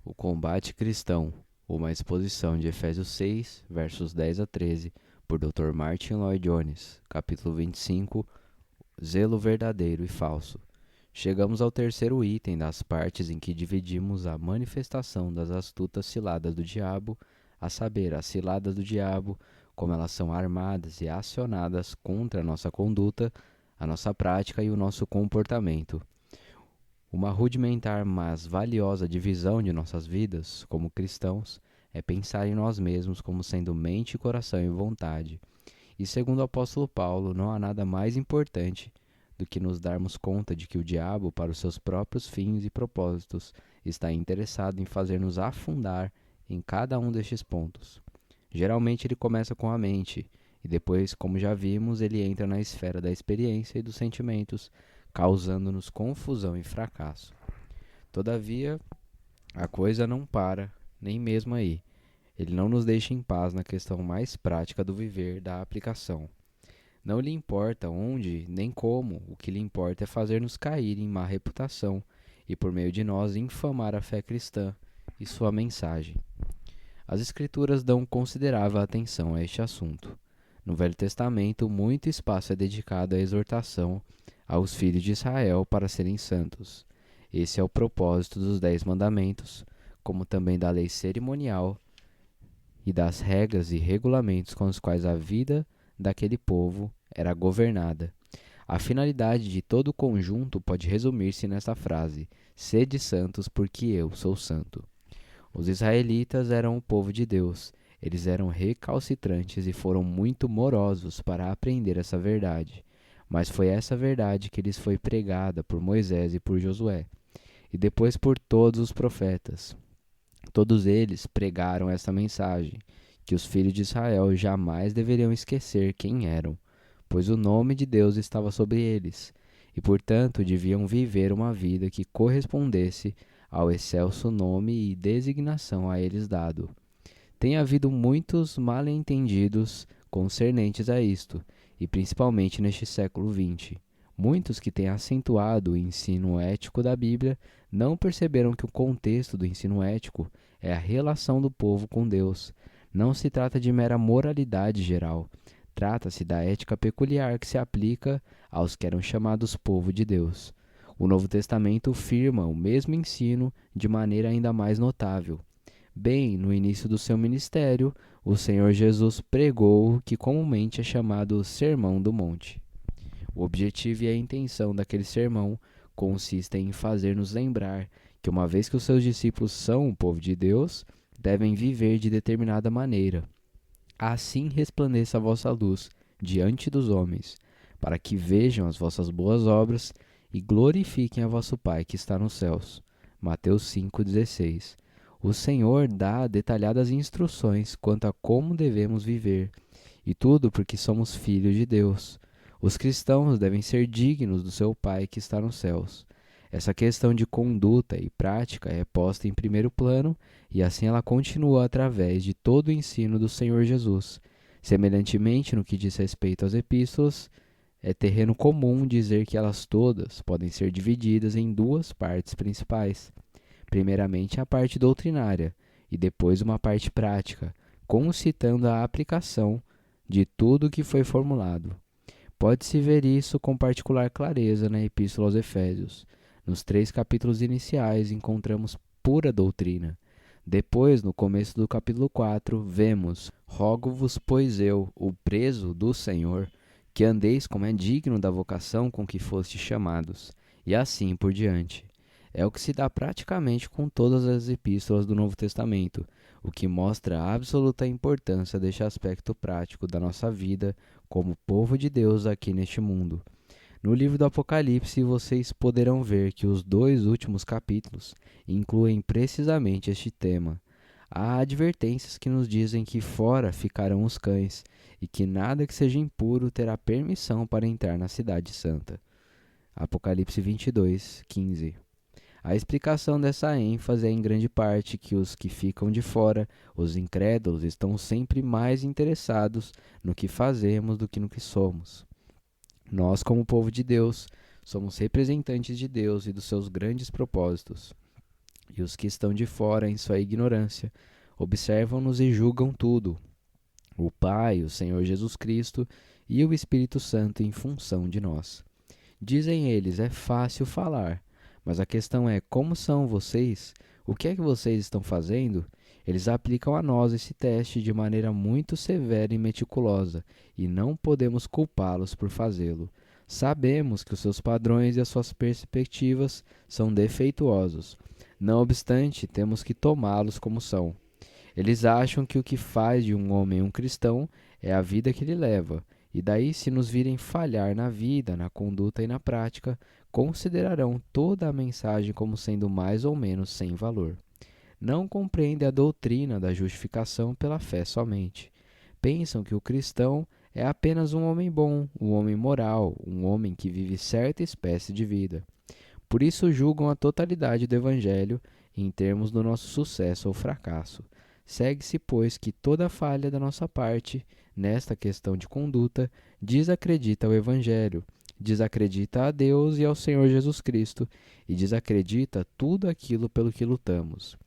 O combate cristão, uma exposição de Efésios 6, versos 10 a 13, por Dr. Martin Lloyd Jones, capítulo 25, Zelo verdadeiro e falso. Chegamos ao terceiro item das partes em que dividimos a manifestação das astutas ciladas do diabo, a saber, as ciladas do diabo, como elas são armadas e acionadas contra a nossa conduta, a nossa prática e o nosso comportamento. Uma rudimentar, mas valiosa divisão de nossas vidas, como cristãos, é pensar em nós mesmos como sendo mente, coração e vontade. E segundo o apóstolo Paulo, não há nada mais importante do que nos darmos conta de que o diabo, para os seus próprios fins e propósitos, está interessado em fazer-nos afundar em cada um destes pontos. Geralmente ele começa com a mente, e depois, como já vimos, ele entra na esfera da experiência e dos sentimentos, causando-nos confusão e fracasso. Todavia, a coisa não para, nem mesmo aí. Ele não nos deixa em paz na questão mais prática do viver, da aplicação. Não lhe importa onde nem como, o que lhe importa é fazer-nos cair em má reputação e, por meio de nós, infamar a fé cristã e sua mensagem. As Escrituras dão considerável atenção a este assunto. No Velho Testamento, muito espaço é dedicado à exortação aos filhos de Israel para serem santos. Esse é o propósito dos 10 mandamentos, como também da lei cerimonial e das regras e regulamentos com os quais a vida daquele povo era governada. A finalidade de todo o conjunto pode resumir-se nesta frase: sede santos, porque eu sou santo. Os israelitas eram o povo de Deus. Eles eram recalcitrantes e foram muito morosos para aprender essa verdade. Mas foi essa verdade que lhes foi pregada por Moisés e por Josué, e depois por todos os profetas. Todos eles pregaram essa mensagem, que os filhos de Israel jamais deveriam esquecer quem eram, pois o nome de Deus estava sobre eles, e portanto deviam viver uma vida que correspondesse ao excelso nome e designação a eles dado. Tem havido muitos mal-entendidos concernentes a isto, e principalmente neste século XX. Muitos que têm acentuado o ensino ético da Bíblia não perceberam que o contexto do ensino ético é a relação do povo com Deus. Não se trata de mera moralidade geral. Trata-se da ética peculiar que se aplica aos que eram chamados povo de Deus. O Novo Testamento firma o mesmo ensino de maneira ainda mais notável. Bem, no início do seu ministério, o Senhor Jesus pregou o que comumente é chamado Sermão do Monte. O objetivo e a intenção daquele sermão consistem em fazer-nos lembrar que, uma vez que os seus discípulos são o povo de Deus, devem viver de determinada maneira. Assim resplandeça a vossa luz diante dos homens, para que vejam as vossas boas obras e glorifiquem a vosso Pai que está nos céus. Mateus 5,16. O Senhor dá detalhadas instruções quanto a como devemos viver, e tudo porque somos filhos de Deus. Os cristãos devem ser dignos do seu Pai que está nos céus. Essa questão de conduta e prática é posta em primeiro plano e assim ela continua através de todo o ensino do Senhor Jesus. Semelhantemente, no que diz respeito às epístolas, é terreno comum dizer que elas todas podem ser divididas em duas partes principais. Primeiramente a parte doutrinária e depois uma parte prática, concitando a aplicação de tudo o que foi formulado. Pode-se ver isso com particular clareza na Epístola aos Efésios. Nos 3 capítulos iniciais encontramos pura doutrina. Depois, no começo do capítulo 4, vemos: rogo-vos, pois eu, o preso do Senhor, que andeis como é digno da vocação com que fostes chamados, e assim por diante. É o que se dá praticamente com todas as epístolas do Novo Testamento, o que mostra a absoluta importância deste aspecto prático da nossa vida como povo de Deus aqui neste mundo. No livro do Apocalipse, vocês poderão ver que os 2 últimos capítulos incluem precisamente este tema. Há advertências que nos dizem que fora ficarão os cães e que nada que seja impuro terá permissão para entrar na cidade santa. Apocalipse 22, 15. A explicação dessa ênfase é em grande parte que os que ficam de fora, os incrédulos, estão sempre mais interessados no que fazemos do que no que somos. Nós, como povo de Deus, somos representantes de Deus e dos seus grandes propósitos. E e os que estão de fora, em sua ignorância, observam-nos e julgam tudo. O Pai, o Senhor Jesus Cristo e o Espírito Santo em função de nós. Dizem eles, é fácil falar, mas a questão é como são vocês? O que é que vocês estão fazendo? Eles aplicam a nós esse teste de maneira muito severa e meticulosa, e não podemos culpá-los por fazê-lo. Sabemos que os seus padrões e as suas perspectivas são defeituosos. Não obstante, temos que tomá-los como são. Eles acham que o que faz de um homem um cristão é a vida que ele leva, e daí, se nos virem falhar na vida, na conduta e na prática, considerarão toda a mensagem como sendo mais ou menos sem valor. Não compreendem a doutrina da justificação pela fé somente. Pensam que o cristão é apenas um homem bom, um homem moral, um homem que vive certa espécie de vida. Por isso julgam a totalidade do Evangelho em termos do nosso sucesso ou fracasso. Segue-se, pois, que toda falha da nossa parte, nesta questão de conduta, desacredita o Evangelho, desacredita a Deus e ao Senhor Jesus Cristo, e desacredita tudo aquilo pelo que lutamos.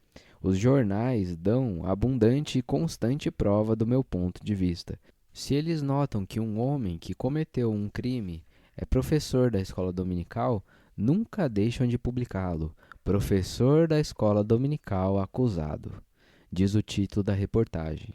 Os jornais dão abundante e constante prova do meu ponto de vista. Se eles notam que um homem que cometeu um crime é professor da escola dominical, nunca deixam de publicá-lo. Professor da escola dominical acusado, diz o título da reportagem.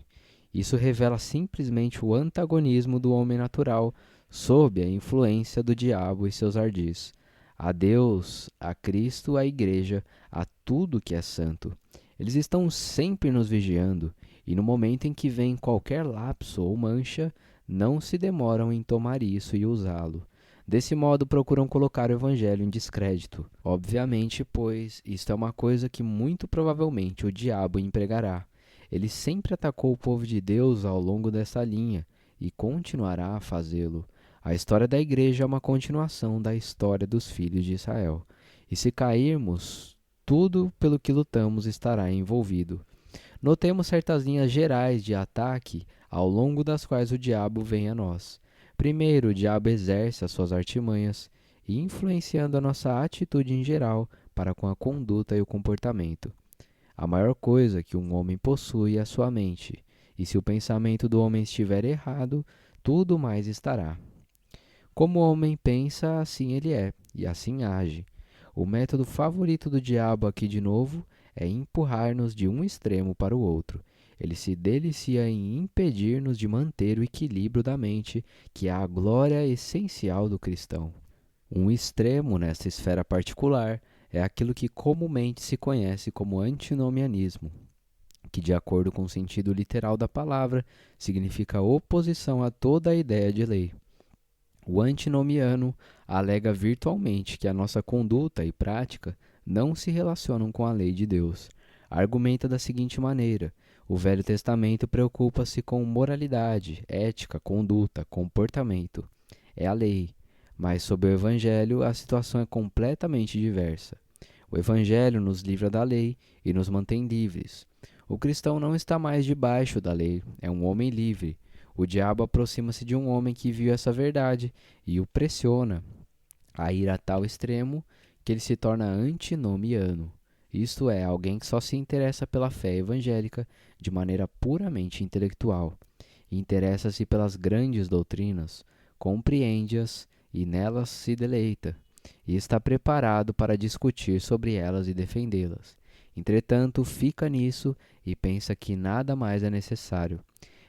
Isso revela simplesmente o antagonismo do homem natural sob a influência do diabo e seus ardis. A Deus, a Cristo, à Igreja, a tudo que é santo. Eles estão sempre nos vigiando, e no momento em que vem qualquer lapso ou mancha, não se demoram em tomar isso e usá-lo. Desse modo, procuram colocar o Evangelho em descrédito. Obviamente, pois, isto é uma coisa que muito provavelmente o diabo empregará. Ele sempre atacou o povo de Deus ao longo dessa linha e continuará a fazê-lo. A história da igreja é uma continuação da história dos filhos de Israel. E se cairmos, tudo pelo que lutamos estará envolvido. Notemos certas linhas gerais de ataque ao longo das quais o diabo vem a nós. Primeiro, o diabo exerce as suas artimanhas, influenciando a nossa atitude em geral para com a conduta e o comportamento. A maior coisa que um homem possui é a sua mente, e se o pensamento do homem estiver errado, tudo mais estará. Como o homem pensa, assim ele é, e assim age. O método favorito do diabo aqui de novo é empurrar-nos de um extremo para o outro. Ele se delicia em impedir-nos de manter o equilíbrio da mente, que é a glória essencial do cristão. Um extremo nessa esfera particular é aquilo que comumente se conhece como antinomianismo, que, de acordo com o sentido literal da palavra, significa oposição a toda a ideia de lei. O antinomiano alega virtualmente que a nossa conduta e prática não se relacionam com a lei de Deus. Argumenta da seguinte maneira: o Velho Testamento preocupa-se com moralidade, ética, conduta, comportamento. É a lei. Mas sob o Evangelho a situação é completamente diversa. O Evangelho nos livra da lei e nos mantém livres. O cristão não está mais debaixo da lei, é um homem livre. O diabo aproxima-se de um homem que viu essa verdade e o pressiona a ir a tal extremo que ele se torna antinomiano. Isto é, alguém que só se interessa pela fé evangélica de maneira puramente intelectual. Interessa-se pelas grandes doutrinas, compreende-as e nelas se deleita, e está preparado para discutir sobre elas e defendê-las. Entretanto, fica nisso e pensa que nada mais é necessário.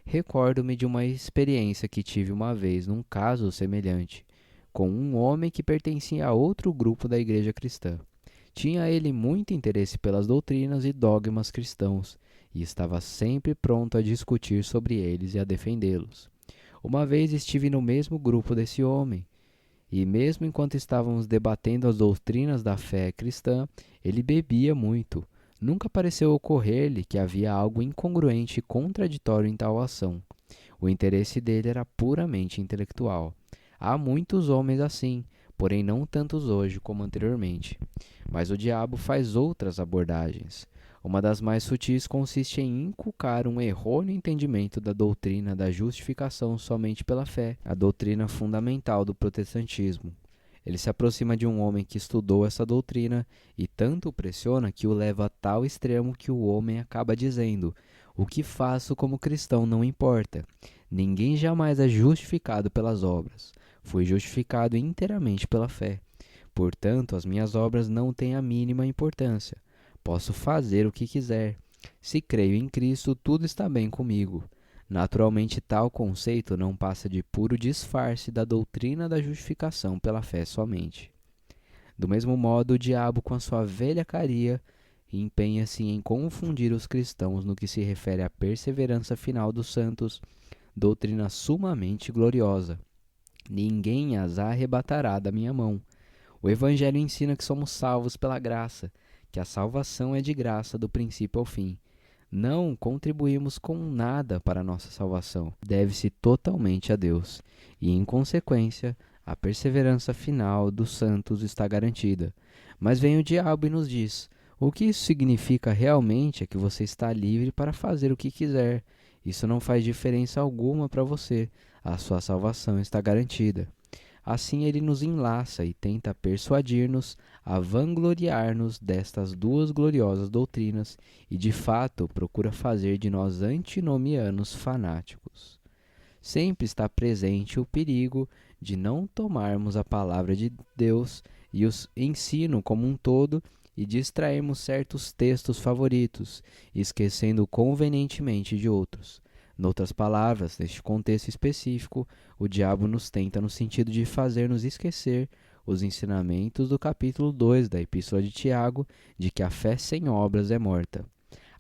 Recordo-me de uma experiência que tive uma vez num caso semelhante, com um homem que pertencia a outro grupo da igreja cristã. Tinha ele muito interesse pelas doutrinas e dogmas cristãos, e estava sempre pronto a discutir sobre eles e a defendê-los. Uma vez estive no mesmo grupo desse homem, e mesmo enquanto estávamos debatendo as doutrinas da fé cristã, ele bebia muito. Nunca pareceu ocorrer-lhe que havia algo incongruente e contraditório em tal ação. O interesse dele era puramente intelectual. Há muitos homens assim, porém não tantos hoje como anteriormente. Mas o diabo faz outras abordagens. Uma das mais sutis consiste em inculcar um errôneo entendimento da doutrina da justificação somente pela fé, a doutrina fundamental do protestantismo. Ele se aproxima de um homem que estudou essa doutrina e tanto o pressiona que o leva a tal extremo que o homem acaba dizendo: o que faço como cristão não importa. Ninguém jamais é justificado pelas obras. Fui justificado inteiramente pela fé. Portanto, as minhas obras não têm a mínima importância. Posso fazer o que quiser. Se creio em Cristo, tudo está bem comigo. Naturalmente, tal conceito não passa de puro disfarce da doutrina da justificação pela fé somente. Do mesmo modo, o diabo, com a sua velhacaria, empenha-se em confundir os cristãos no que se refere à perseverança final dos santos, doutrina sumamente gloriosa. Ninguém as arrebatará da minha mão. O Evangelho ensina que somos salvos pela graça, que a salvação é de graça do princípio ao fim. Não contribuímos com nada para a nossa salvação. Deve-se totalmente a Deus. E, em consequência, a perseverança final dos santos está garantida. Mas vem o diabo e nos diz: o que isso significa realmente é que você está livre para fazer o que quiser. Isso não faz diferença alguma para você. A sua salvação está garantida. Assim ele nos enlaça e tenta persuadir-nos a vangloriar-nos destas duas gloriosas doutrinas e, de fato, procura fazer de nós antinomianos fanáticos. Sempre está presente o perigo de não tomarmos a palavra de Deus e o ensino como um todo e distrairmos certos textos favoritos, esquecendo convenientemente de outros. Noutras palavras, neste contexto específico, o diabo nos tenta no sentido de fazer-nos esquecer os ensinamentos do capítulo 2 da Epístola de Tiago, de que a fé sem obras é morta.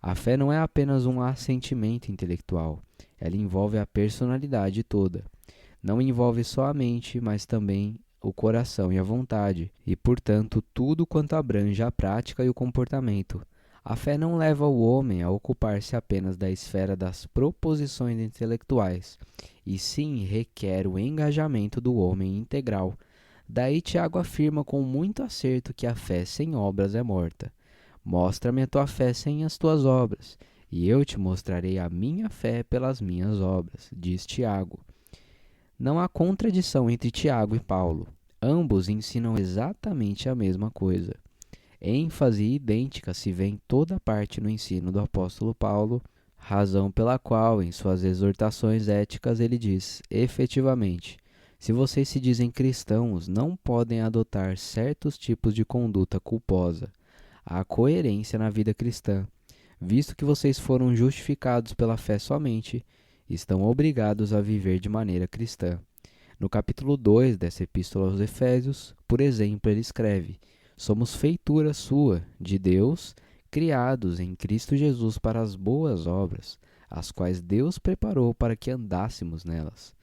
A fé não é apenas um assentimento intelectual, ela envolve a personalidade toda. Não envolve só a mente, mas também o coração e a vontade, e, portanto, tudo quanto abrange a prática e o comportamento. A fé não leva o homem a ocupar-se apenas da esfera das proposições intelectuais, e sim requer o engajamento do homem integral. Daí Tiago afirma com muito acerto que a fé sem obras é morta. Mostra-me a tua fé sem as tuas obras, e eu te mostrarei a minha fé pelas minhas obras, diz Tiago. Não há contradição entre Tiago e Paulo. Ambos ensinam exatamente a mesma coisa. ênfase idêntica se vê em toda parte no ensino do apóstolo Paulo, razão pela qual, em suas exortações éticas, ele diz: efetivamente, se vocês se dizem cristãos, não podem adotar certos tipos de conduta culposa. Há coerência na vida cristã. Visto que vocês foram justificados pela fé somente, estão obrigados a viver de maneira cristã. No capítulo 2 dessa epístola aos Efésios, por exemplo, ele escreve: somos feitura sua, de Deus, criados em Cristo Jesus para as boas obras, as quais Deus preparou para que andássemos nelas.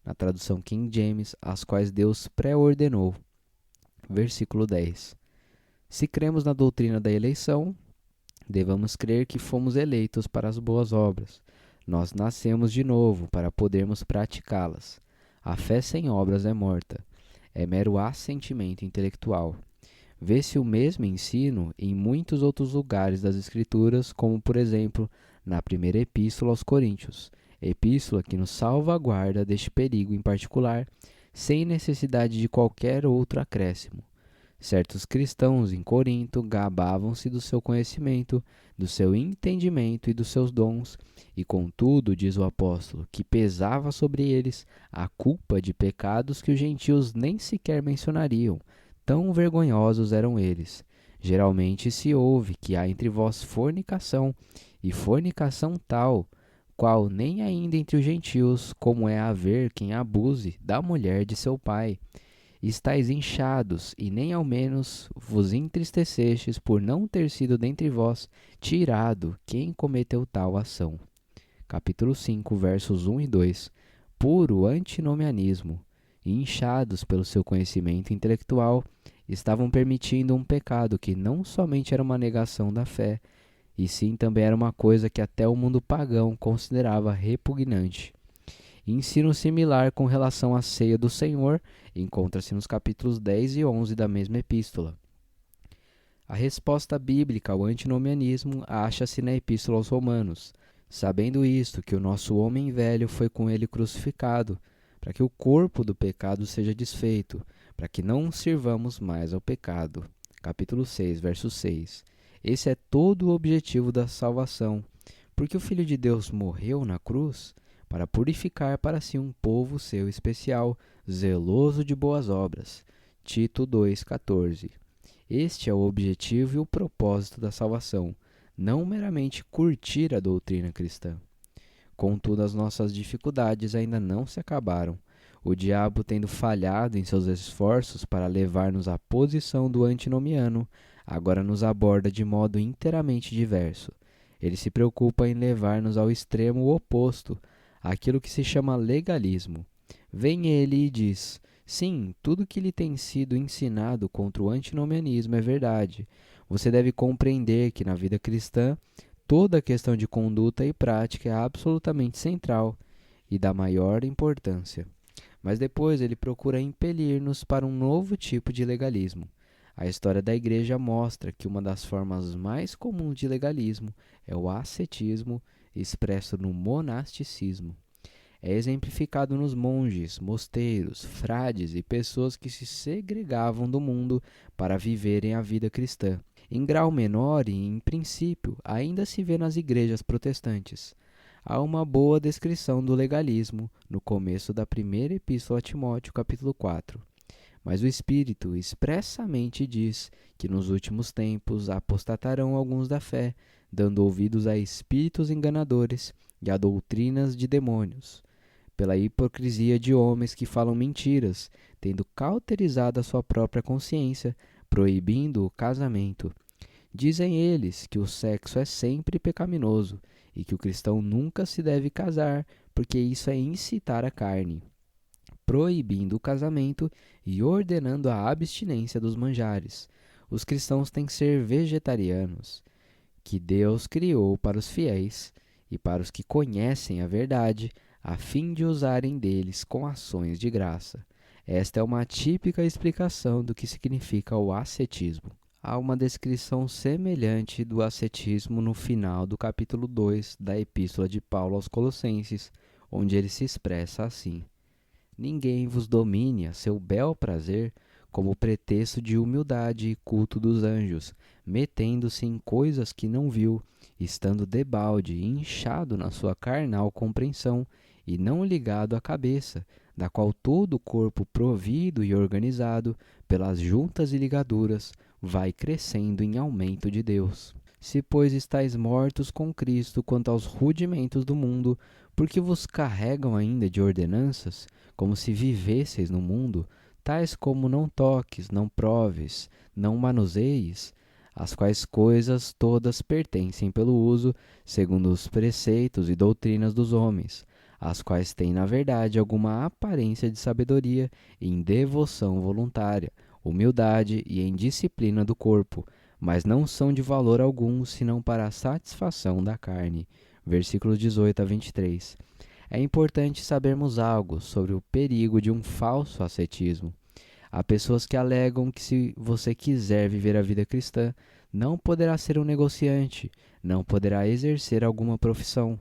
Na tradução King James, as quais Deus pré-ordenou. Versículo 10. Se cremos na doutrina da eleição, devamos crer que fomos eleitos para as boas obras. Nós nascemos de novo para podermos praticá-las. A fé sem obras é morta. É mero assentimento intelectual. Vê-se o mesmo ensino em muitos outros lugares das Escrituras, como, por exemplo, na primeira epístola aos Coríntios, epístola que nos salvaguarda deste perigo em particular, sem necessidade de qualquer outro acréscimo. Certos cristãos em Corinto gabavam-se do seu conhecimento, do seu entendimento e dos seus dons, e contudo, diz o apóstolo, que pesava sobre eles a culpa de pecados que os gentios nem sequer mencionariam, tão vergonhosos eram eles. Geralmente se ouve que há entre vós fornicação, e fornicação tal, qual nem ainda entre os gentios, como é haver quem abuse da mulher de seu pai. Estais inchados, e nem ao menos vos entristecestes por não ter sido dentre vós tirado quem cometeu tal ação. Capítulo 5, versos 1 e 2. Puro antinomianismo. Inchados pelo seu conhecimento intelectual, estavam permitindo um pecado que não somente era uma negação da fé, e sim também era uma coisa que até o mundo pagão considerava repugnante. Ensino similar com relação à ceia do Senhor encontra-se nos capítulos 10 e 11 da mesma epístola. A resposta bíblica ao antinomianismo acha-se na epístola aos Romanos. Sabendo isto, que o nosso homem velho foi com ele crucificado, para que o corpo do pecado seja desfeito, para que não sirvamos mais ao pecado. Capítulo 6, verso 6. Esse é todo o objetivo da salvação, porque o Filho de Deus morreu na cruz para purificar para si um povo seu especial, zeloso de boas obras. Tito 2,14. Este é o objetivo e o propósito da salvação, não meramente curtir a doutrina cristã. Contudo, as nossas dificuldades ainda não se acabaram. O diabo, tendo falhado em seus esforços para levar-nos à posição do antinomiano, agora nos aborda de modo inteiramente diverso. Ele se preocupa em levar-nos ao extremo oposto, aquilo que se chama legalismo. Vem ele e diz: sim, tudo que lhe tem sido ensinado contra o antinomianismo é verdade. Você deve compreender que na vida cristã toda a questão de conduta e prática é absolutamente central e da maior importância. Mas depois ele procura impelir-nos para um novo tipo de legalismo. A história da Igreja mostra que uma das formas mais comuns de legalismo é o ascetismo, expresso no monasticismo. É exemplificado nos monges, mosteiros, frades e pessoas que se segregavam do mundo para viverem a vida cristã. Em grau menor e, em princípio, ainda se vê nas igrejas protestantes. Há uma boa descrição do legalismo no começo da primeira epístola a Timóteo, capítulo 4. Mas o Espírito expressamente diz que nos últimos tempos apostatarão alguns da fé, dando ouvidos a espíritos enganadores e a doutrinas de demônios, pela hipocrisia de homens que falam mentiras, tendo cauterizado a sua própria consciência, proibindo o casamento. Dizem eles que o sexo é sempre pecaminoso e que o cristão nunca se deve casar, porque isso é incitar a carne, proibindo o casamento e ordenando a abstinência dos manjares. Os cristãos têm que ser vegetarianos, que Deus criou para os fiéis e para os que conhecem a verdade, a fim de usarem deles com ações de graça. Esta é uma típica explicação do que significa o ascetismo. Há uma descrição semelhante do ascetismo no final do capítulo 2 da Epístola de Paulo aos Colossenses, onde ele se expressa assim: ninguém vos domine a seu bel prazer, como pretexto de humildade e culto dos anjos, metendo-se em coisas que não viu, estando debalde e inchado na sua carnal compreensão, e não ligado à cabeça, da qual todo o corpo provido e organizado pelas juntas e ligaduras vai crescendo em aumento de Deus. Se, pois, estáis mortos com Cristo quanto aos rudimentos do mundo, porque vos carregam ainda de ordenanças, como se vivesseis no mundo, tais como não toques, não proves, não manuseis, as quais coisas todas pertencem pelo uso, segundo os preceitos e doutrinas dos homens, as quais têm, na verdade, alguma aparência de sabedoria em devoção voluntária, humildade e em disciplina do corpo, mas não são de valor algum, senão para a satisfação da carne. Versículos 18 a 23. É importante sabermos algo sobre o perigo de um falso ascetismo. Há pessoas que alegam que se você quiser viver a vida cristã, não poderá ser um negociante, não poderá exercer alguma profissão.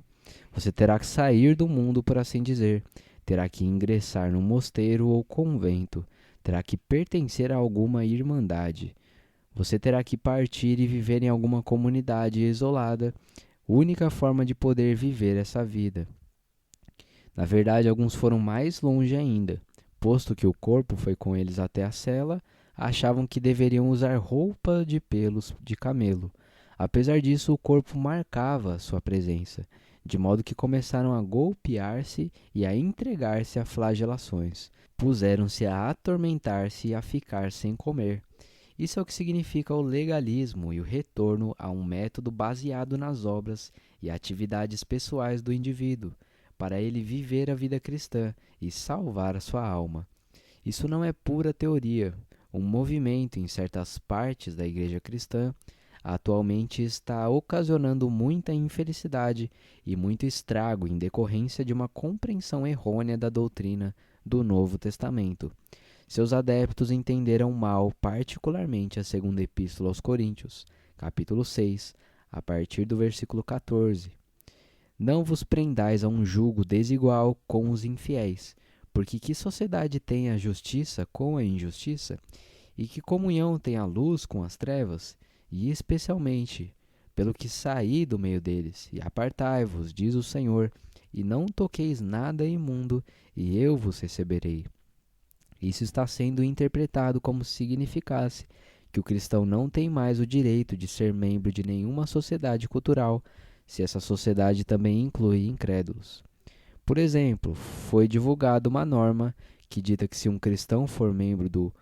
Você terá que sair do mundo, por assim dizer, terá que ingressar num mosteiro ou convento, terá que pertencer a alguma irmandade. Você terá que partir e viver em alguma comunidade isolada, única forma de poder viver essa vida. Na verdade, alguns foram mais longe ainda. Posto que o corpo foi com eles até a cela, achavam que deveriam usar roupa de pelos de camelo. Apesar disso, o corpo marcava sua presença, de modo que começaram a golpear-se e a entregar-se a flagelações. Puseram-se a atormentar-se e a ficar sem comer. Isso é o que significa o legalismo e o retorno a um método baseado nas obras e atividades pessoais do indivíduo, para ele viver a vida cristã e salvar a sua alma. Isso não é pura teoria. Um movimento em certas partes da igreja cristã atualmente está ocasionando muita infelicidade e muito estrago em decorrência de uma compreensão errônea da doutrina do Novo Testamento. Seus adeptos entenderam mal, particularmente a segunda epístola aos Coríntios, capítulo 6, a partir do versículo 14. Não vos prendais a um jugo desigual com os infiéis, Porque que sociedade tem a justiça com a injustiça? E que comunhão tem a luz com as trevas? E especialmente, pelo que saí do meio deles, e apartai-vos, diz o Senhor, e não toqueis nada imundo, e eu vos receberei. Isso está sendo interpretado como se significasse que o cristão não tem mais o direito de ser membro de nenhuma sociedade cultural, se essa sociedade também inclui incrédulos. Por exemplo, foi divulgada uma norma que dita que se um cristão for membro do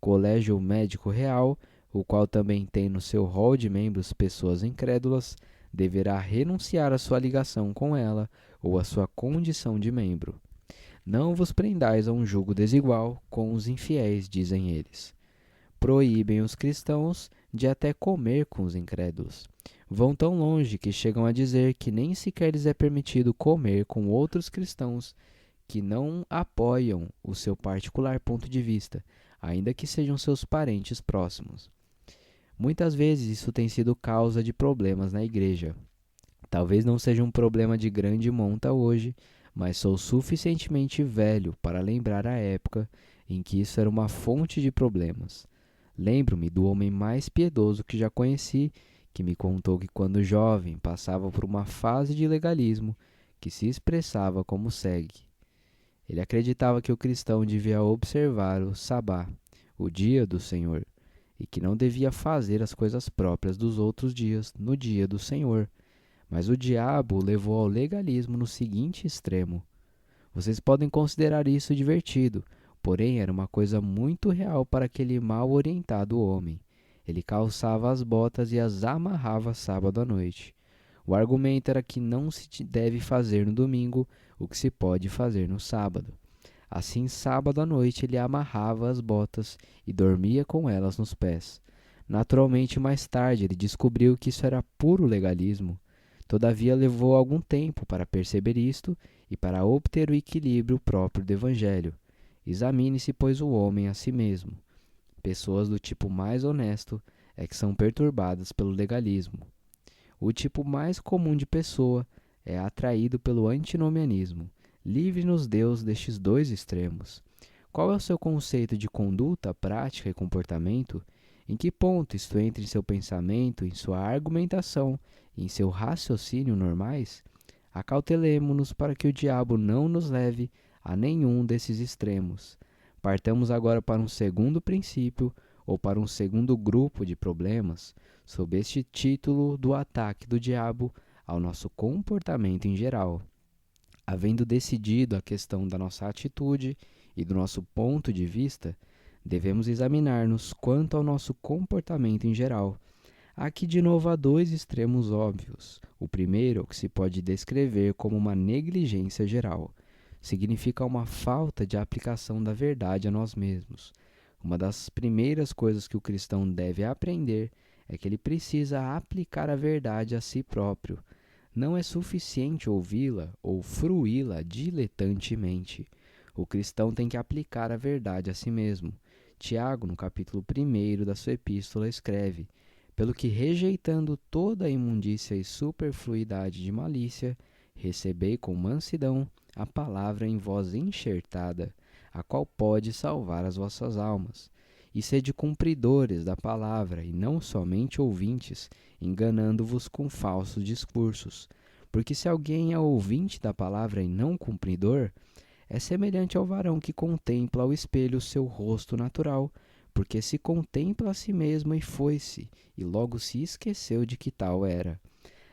Colégio Médico Real, o qual também tem no seu rol de membros pessoas incrédulas, deverá renunciar à sua ligação com ela ou à sua condição de membro. Não vos prendais a um jugo desigual com os infiéis, dizem eles. Proíbem os cristãos de até comer com os incrédulos. Vão tão longe que chegam a dizer que nem sequer lhes é permitido comer com outros cristãos que não apoiam o seu particular ponto de vista, ainda que sejam seus parentes próximos. Muitas vezes isso tem sido causa de problemas na igreja. Talvez não seja um problema de grande monta hoje, mas sou suficientemente velho para lembrar a época em que isso era uma fonte de problemas. Lembro-me do homem mais piedoso que já conheci, que me contou que quando jovem passava por uma fase de legalismo que se expressava como segue. Ele acreditava que o cristão devia observar o sabá, o dia do Senhor, e que não devia fazer as coisas próprias dos outros dias no dia do Senhor. Mas o diabo o levou ao legalismo no seguinte extremo. Vocês podem considerar isso divertido, porém era uma coisa muito real para aquele mal orientado homem. Ele calçava as botas e as amarrava sábado à noite. O argumento era que não se deve fazer no domingo o que se pode fazer no sábado. Assim, sábado à noite ele amarrava as botas e dormia com elas nos pés. Naturalmente, mais tarde ele descobriu que isso era puro legalismo. Todavia, levou algum tempo para perceber isto e para obter o equilíbrio próprio do Evangelho. Examine-se, pois, o homem a si mesmo. Pessoas do tipo mais honesto é que são perturbadas pelo legalismo. O tipo mais comum de pessoa é atraído pelo antinomianismo. Livre-nos Deus destes dois extremos. Qual é o seu conceito de conduta, prática e comportamento? Em que ponto isto entra em seu pensamento, em sua argumentação e em seu raciocínio normais? Acautelemo-nos para que o diabo não nos leve a nenhum desses extremos. Partamos agora para um segundo princípio, ou para um segundo grupo de problemas, sob este título do ataque do diabo ao nosso comportamento em geral. Havendo decidido a questão da nossa atitude e do nosso ponto de vista, devemos examinar-nos quanto ao nosso comportamento em geral. Aqui de novo há dois extremos óbvios. O primeiro é o que se pode descrever como uma negligência geral. Significa uma falta de aplicação da verdade a nós mesmos. Uma das primeiras coisas que o cristão deve aprender é que ele precisa aplicar a verdade a si próprio. Não é suficiente ouvi-la ou fruí-la diletantemente. O cristão tem que aplicar a verdade a si mesmo. Tiago, no capítulo 1 da sua epístola, escreve: pelo que, rejeitando toda a imundícia e superfluidade de malícia, recebei com mansidão a palavra em vós enxertada, a qual pode salvar as vossas almas. E sede cumpridores da palavra, e não somente ouvintes, enganando-vos com falsos discursos. Porque se alguém é ouvinte da palavra e não cumpridor, é semelhante ao varão que contempla ao espelho o seu rosto natural, porque se contempla a si mesmo e foi-se, e logo se esqueceu de que tal era.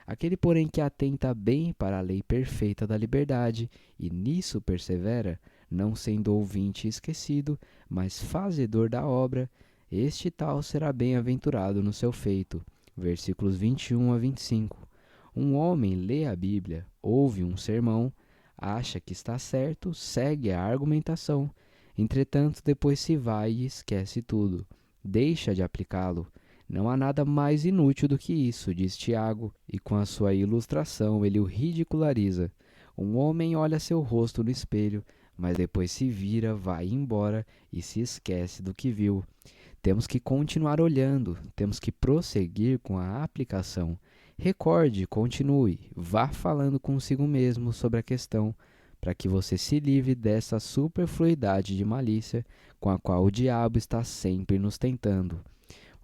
Aquele, porém, que atenta bem para a lei perfeita da liberdade, e nisso persevera, não sendo ouvinte esquecido, mas fazedor da obra, este tal será bem-aventurado no seu feito. Versículos 21 a 25. Um homem lê a Bíblia, ouve um sermão, acha que está certo, segue a argumentação. Entretanto, depois se vai e esquece tudo. Deixa de aplicá-lo. Não há nada mais inútil do que isso, diz Tiago, e com a sua ilustração ele o ridiculariza. Um homem olha seu rosto no espelho, mas depois se vira, vai embora e se esquece do que viu. Temos que continuar olhando, temos que prosseguir com a aplicação. Recorde, continue, vá falando consigo mesmo sobre a questão, para que você se livre dessa superfluidade de malícia com a qual o diabo está sempre nos tentando.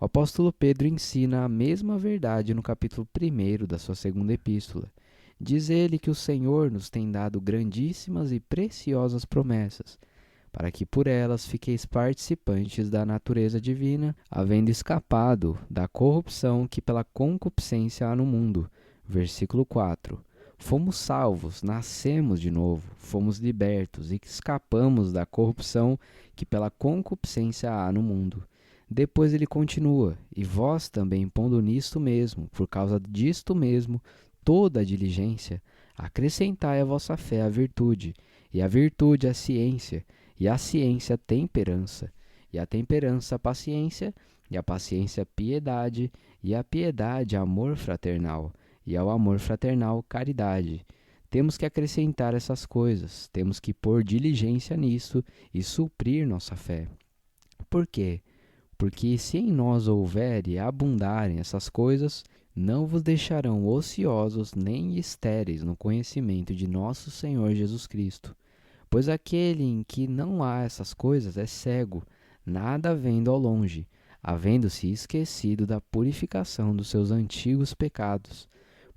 O apóstolo Pedro ensina a mesma verdade no capítulo 1 da sua segunda epístola. Diz ele que o Senhor nos tem dado grandíssimas e preciosas promessas, para que por elas fiqueis participantes da natureza divina, havendo escapado da corrupção que pela concupiscência há no mundo. Versículo 4. Fomos salvos, nascemos de novo, fomos libertos e escapamos da corrupção que pela concupiscência há no mundo. Depois ele continua, e vós também pondo nisto mesmo, por causa disto mesmo, toda a diligência, acrescentai à vossa fé a virtude, e a virtude a ciência, e a ciência temperança, e a temperança paciência, e a paciência piedade, e a piedade amor fraternal, e ao amor fraternal caridade. Temos que acrescentar essas coisas, temos que pôr diligência nisso e suprir nossa fé. Por quê? Porque se em nós houver e abundarem essas coisas, não vos deixarão ociosos nem estéreis no conhecimento de nosso Senhor Jesus Cristo. Pois aquele em que não há essas coisas é cego, nada vendo ao longe, havendo-se esquecido da purificação dos seus antigos pecados.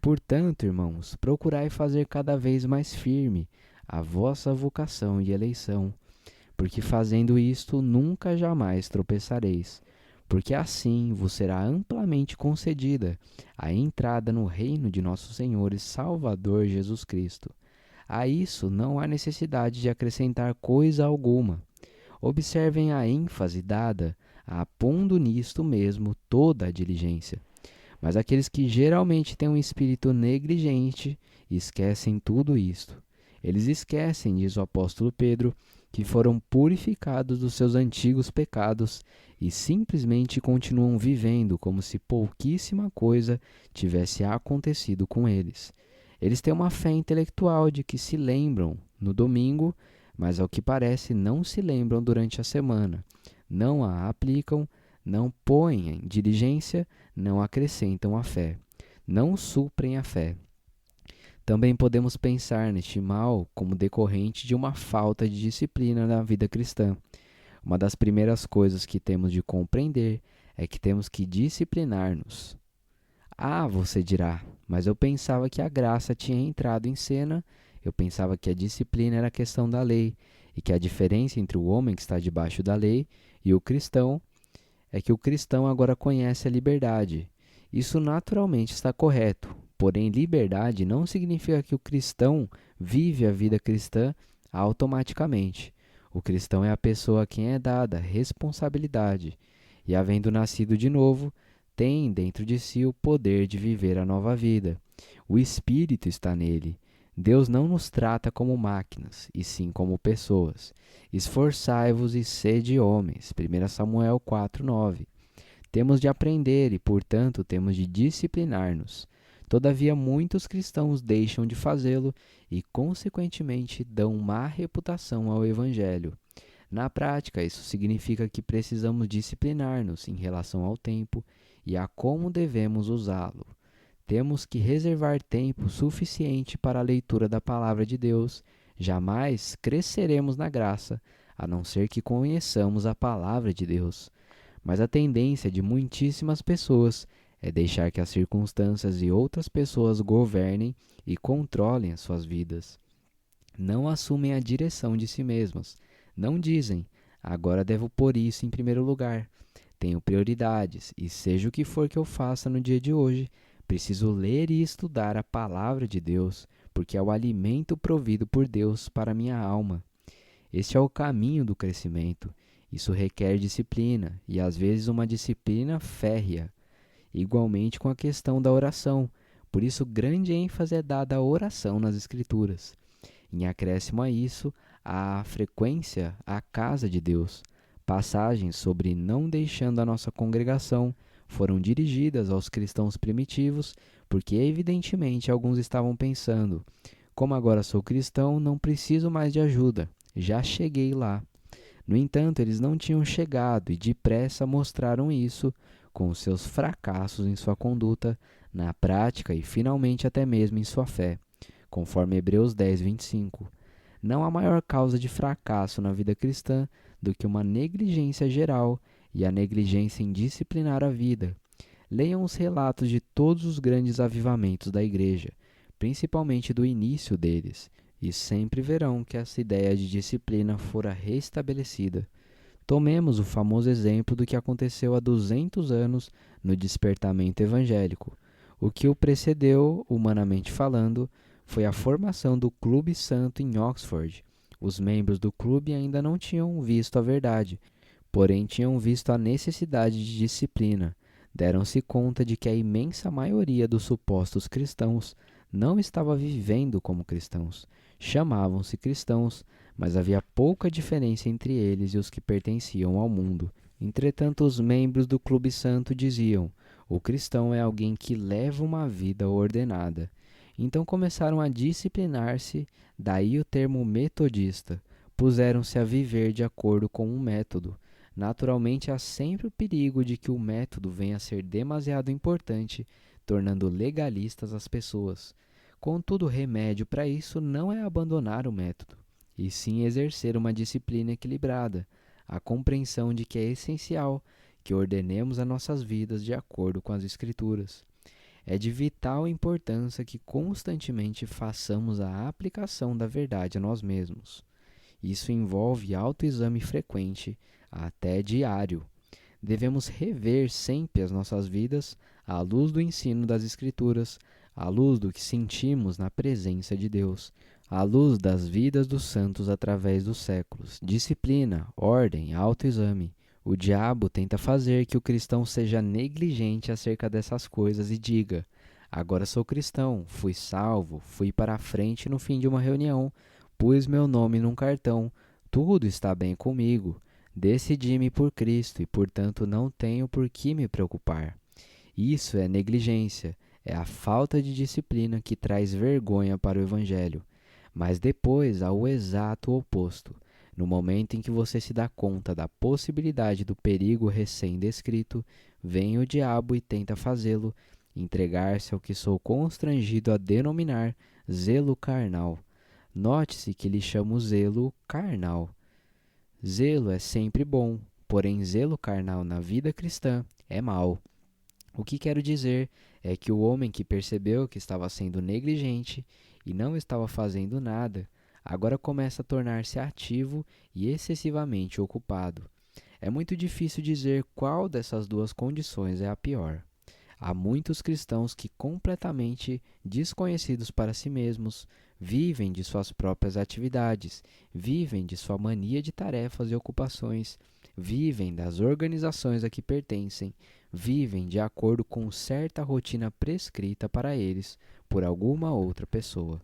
Portanto, irmãos, procurai fazer cada vez mais firme a vossa vocação e eleição, porque fazendo isto nunca jamais tropeçareis, porque assim vos será amplamente concedida a entrada no reino de nosso Senhor e Salvador Jesus Cristo. A isso não há necessidade de acrescentar coisa alguma. Observem a ênfase dada a pondo nisto mesmo toda a diligência. Mas aqueles que geralmente têm um espírito negligente esquecem tudo isto. Eles esquecem, diz o apóstolo Pedro, que foram purificados dos seus antigos pecados e simplesmente continuam vivendo como se pouquíssima coisa tivesse acontecido com eles. Eles têm uma fé intelectual de que se lembram no domingo, mas ao que parece não se lembram durante a semana. Não a aplicam, não põem em diligência, não acrescentam a fé, não suprem a fé. Também podemos pensar neste mal como decorrente de uma falta de disciplina na vida cristã. Uma das primeiras coisas que temos de compreender é que temos que disciplinar-nos. Ah, você dirá, mas eu pensava que a graça tinha entrado em cena, eu pensava que a disciplina era questão da lei, e que a diferença entre o homem que está debaixo da lei e o cristão é que o cristão agora conhece a liberdade. Isso naturalmente está correto, porém liberdade não significa que o cristão vive a vida cristã automaticamente. O cristão é a pessoa a quem é dada responsabilidade, e havendo nascido de novo, tem dentro de si o poder de viver a nova vida. O Espírito está nele. Deus não nos trata como máquinas, e sim como pessoas. Esforçai-vos e sede homens. 1 Samuel 4:9. Temos de aprender e, portanto, temos de disciplinar-nos. Todavia, muitos cristãos deixam de fazê-lo e, consequentemente, dão má reputação ao Evangelho. Na prática, isso significa que precisamos disciplinar-nos em relação ao tempo e a como devemos usá-lo. Temos que reservar tempo suficiente para a leitura da Palavra de Deus. Jamais cresceremos na graça, a não ser que conheçamos a Palavra de Deus. Mas a tendência de muitíssimas pessoas é deixar que as circunstâncias e outras pessoas governem e controlem as suas vidas. Não assumem a direção de si mesmas. Não dizem, agora devo pôr isso em primeiro lugar. Tenho prioridades e seja o que for que eu faça no dia de hoje, preciso ler e estudar a palavra de Deus, porque é o alimento provido por Deus para minha alma. Este é o caminho do crescimento. Isso requer disciplina e às vezes uma disciplina férrea. Igualmente com a questão da oração. Por isso, grande ênfase é dada à oração nas Escrituras. Em acréscimo a isso, a frequência à casa de Deus. Passagens sobre não deixando a nossa congregação foram dirigidas aos cristãos primitivos, porque evidentemente alguns estavam pensando: como agora sou cristão, não preciso mais de ajuda, já cheguei lá. No entanto, eles não tinham chegado e depressa mostraram isso com os seus fracassos em sua conduta, na prática e finalmente até mesmo em sua fé, conforme Hebreus 10:25. Não há maior causa de fracasso na vida cristã do que uma negligência geral e a negligência em disciplinar a vida. Leiam os relatos de todos os grandes avivamentos da Igreja, principalmente do início deles, e sempre verão que essa ideia de disciplina fora restabelecida. Tomemos o famoso exemplo do que aconteceu há 200 anos no despertamento evangélico. O que o precedeu, humanamente falando, foi a formação do Clube Santo em Oxford. Os membros do clube ainda não tinham visto a verdade, porém tinham visto a necessidade de disciplina. Deram-se conta de que a imensa maioria dos supostos cristãos não estava vivendo como cristãos. Chamavam-se cristãos, mas havia pouca diferença entre eles e os que pertenciam ao mundo. Entretanto, os membros do Clube Santo diziam: o cristão é alguém que leva uma vida ordenada. Então começaram a disciplinar-se, daí o termo metodista. Puseram-se a viver de acordo com um método. Naturalmente, há sempre o perigo de que o método venha a ser demasiado importante, tornando legalistas as pessoas. Contudo, o remédio para isso não é abandonar o método, e sim exercer uma disciplina equilibrada, a compreensão de que é essencial que ordenemos as nossas vidas de acordo com as Escrituras. É de vital importância que constantemente façamos a aplicação da verdade a nós mesmos. Isso envolve autoexame frequente, até diário. Devemos rever sempre as nossas vidas à luz do ensino das Escrituras, à luz do que sentimos na presença de Deus, à luz das vidas dos santos através dos séculos. Disciplina, ordem, autoexame. O diabo tenta fazer que o cristão seja negligente acerca dessas coisas e diga: agora sou cristão, fui salvo, fui para a frente no fim de uma reunião, pus meu nome num cartão, tudo está bem comigo. Decidi-me por Cristo e, portanto, não tenho por que me preocupar. Isso é negligência, é a falta de disciplina que traz vergonha para o Evangelho. Mas depois há o exato oposto. No momento em que você se dá conta da possibilidade do perigo recém-descrito, vem o diabo e tenta fazê-lo entregar-se ao que sou constrangido a denominar zelo carnal. Note-se que lhe chamo zelo carnal. Zelo é sempre bom, porém zelo carnal na vida cristã é mau. O que quero dizer é que o homem que percebeu que estava sendo negligente e não estava fazendo nada, agora começa a tornar-se ativo e excessivamente ocupado. É muito difícil dizer qual dessas duas condições é a pior. Há muitos cristãos que, completamente desconhecidos para si mesmos, vivem de suas próprias atividades, vivem de sua mania de tarefas e ocupações, vivem das organizações a que pertencem, vivem de acordo com certa rotina prescrita para eles por alguma outra pessoa.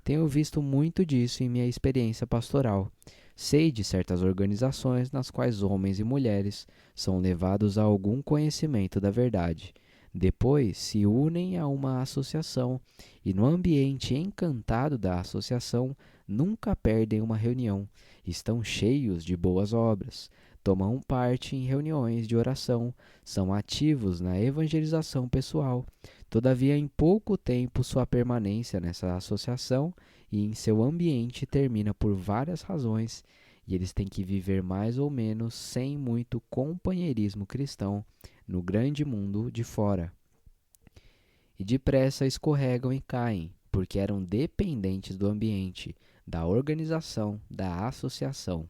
Tenho visto muito disso em minha experiência pastoral. Sei de certas organizações nas quais homens e mulheres são levados a algum conhecimento da verdade. Depois se unem a uma associação e, no ambiente encantado da associação, nunca perdem uma reunião. Estão cheios de boas obras, tomam parte em reuniões de oração, são ativos na evangelização pessoal. Todavia, em pouco tempo, sua permanência nessa associação e em seu ambiente termina por várias razões, e eles têm que viver mais ou menos sem muito companheirismo cristão no grande mundo de fora. E depressa escorregam e caem, porque eram dependentes do ambiente, da organização, da associação.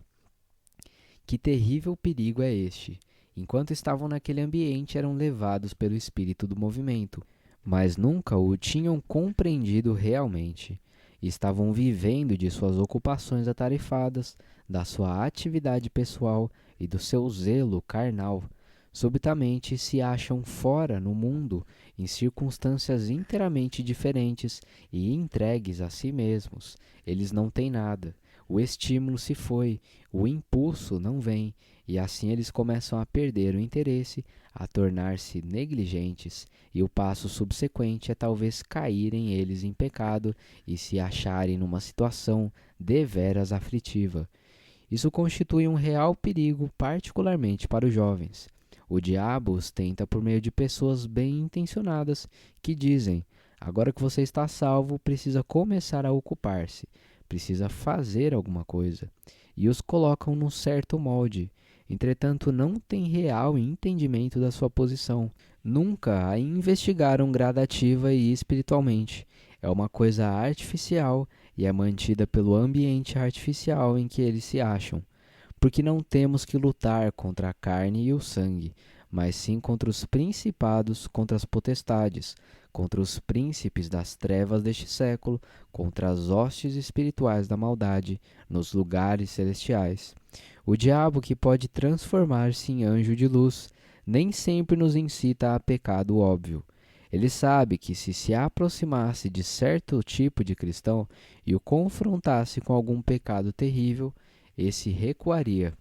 Que terrível perigo é este! Enquanto estavam naquele ambiente, eram levados pelo espírito do movimento, mas nunca o tinham compreendido realmente. Estavam vivendo de suas ocupações atarefadas, da sua atividade pessoal e do seu zelo carnal. Subitamente se acham fora no mundo, em circunstâncias inteiramente diferentes e entregues a si mesmos. Eles não têm nada. O estímulo se foi, o impulso não vem, e assim eles começam a perder o interesse, a tornar-se negligentes, e o passo subsequente é talvez caírem eles em pecado e se acharem numa situação deveras aflitiva. Isso constitui um real perigo, particularmente para os jovens. O diabo os tenta por meio de pessoas bem intencionadas que dizem: agora que você está salvo, precisa começar a ocupar-se. precisa fazer alguma coisa, e os colocam num certo molde. Entretanto, não têm real entendimento da sua posição. Nunca a investigaram gradativa e espiritualmente. É uma coisa artificial e é mantida pelo ambiente artificial em que eles se acham. Porque não temos que lutar contra a carne e o sangue, mas sim contra os principados, contra as potestades, contra os príncipes das trevas deste século, contra as hostes espirituais da maldade nos lugares celestiais. O diabo, que pode transformar-se em anjo de luz, nem sempre nos incita a pecado óbvio. Ele sabe que se aproximasse de certo tipo de cristão e o confrontasse com algum pecado terrível, esse recuaria.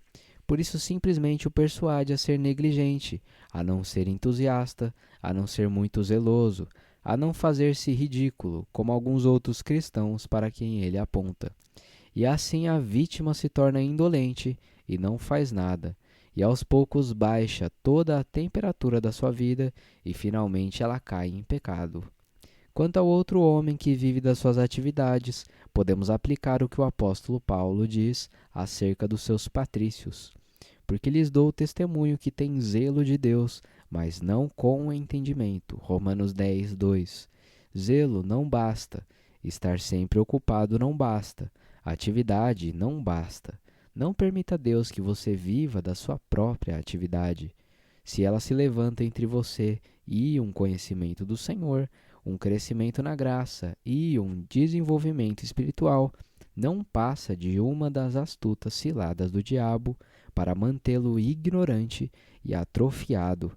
Por isso, simplesmente o persuade a ser negligente, a não ser entusiasta, a não ser muito zeloso, a não fazer-se ridículo, como alguns outros cristãos para quem ele aponta. E assim a vítima se torna indolente e não faz nada, e aos poucos baixa toda a temperatura da sua vida e finalmente ela cai em pecado. Quanto ao outro homem que vive das suas atividades, podemos aplicar o que o apóstolo Paulo diz acerca dos seus patrícios. Porque lhes dou testemunho que tem zelo de Deus, mas não com entendimento. Romanos 10, 2. Zelo não basta. Estar sempre ocupado não basta. Atividade não basta. Não permita a Deus que você viva da sua própria atividade. Se ela se levanta entre você e um conhecimento do Senhor, um crescimento na graça e um desenvolvimento espiritual, não passa de uma das astutas ciladas do diabo para mantê-lo ignorante e atrofiado.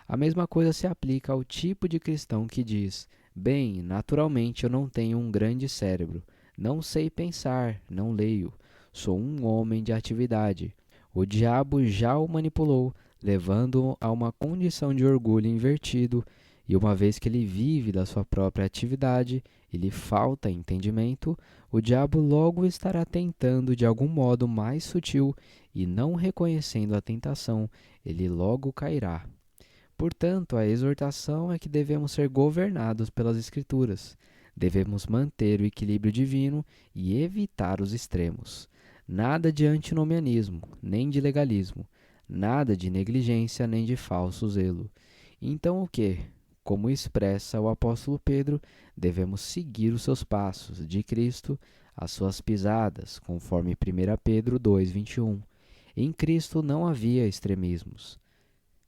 A mesma coisa se aplica ao tipo de cristão que diz: bem, naturalmente eu não tenho um grande cérebro, não sei pensar, não leio, sou um homem de atividade. O diabo já o manipulou, levando-o a uma condição de orgulho invertido, e uma vez que ele vive da sua própria atividade e lhe falta entendimento, o diabo logo estará tentando de algum modo mais sutil e, não reconhecendo a tentação, ele logo cairá. Portanto, a exortação é que devemos ser governados pelas Escrituras. Devemos manter o equilíbrio divino e evitar os extremos. Nada de antinomianismo, nem de legalismo. Nada de negligência, nem de falso zelo. Então o que? Como expressa o apóstolo Pedro, devemos seguir os seus passos de Cristo, as suas pisadas, conforme 1 Pedro 2:21. Em Cristo não havia extremismos.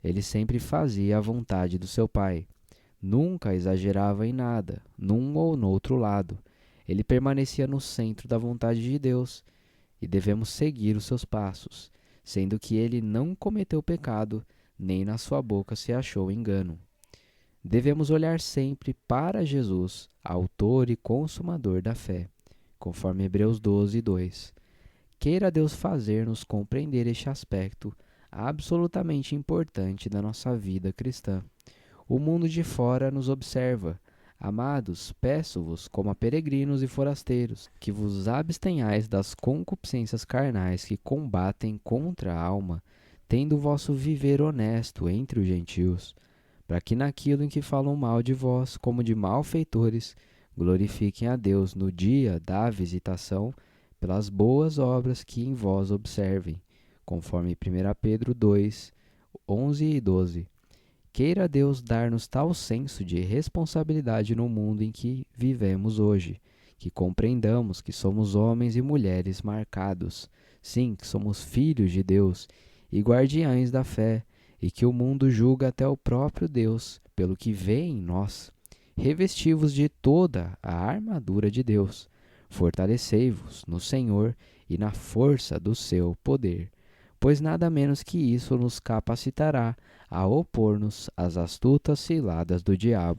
Ele sempre fazia a vontade do seu Pai. Nunca exagerava em nada, num ou no outro lado. Ele permanecia no centro da vontade de Deus e devemos seguir os seus passos, sendo que ele não cometeu pecado, nem na sua boca se achou engano. Devemos olhar sempre para Jesus, autor e consumador da fé, conforme Hebreus 12, 2. Queira Deus fazer-nos compreender este aspecto absolutamente importante da nossa vida cristã. O mundo de fora nos observa. Amados, peço-vos, como a peregrinos e forasteiros, que vos abstenhais das concupiscências carnais que combatem contra a alma, tendo o vosso viver honesto entre os gentios, para que naquilo em que falam mal de vós, como de malfeitores, glorifiquem a Deus no dia da visitação, pelas boas obras que em vós observem, conforme 1 Pedro 2, 11 e 12. Queira Deus dar-nos tal senso de responsabilidade no mundo em que vivemos hoje, que compreendamos que somos homens e mulheres marcados, sim, que somos filhos de Deus e guardiães da fé, e que o mundo julga até o próprio Deus pelo que vê em nós. Revesti-vos de toda a armadura de Deus. Fortalecei-vos no Senhor e na força do seu poder, pois nada menos que isso nos capacitará a opor-nos às astutas ciladas do diabo.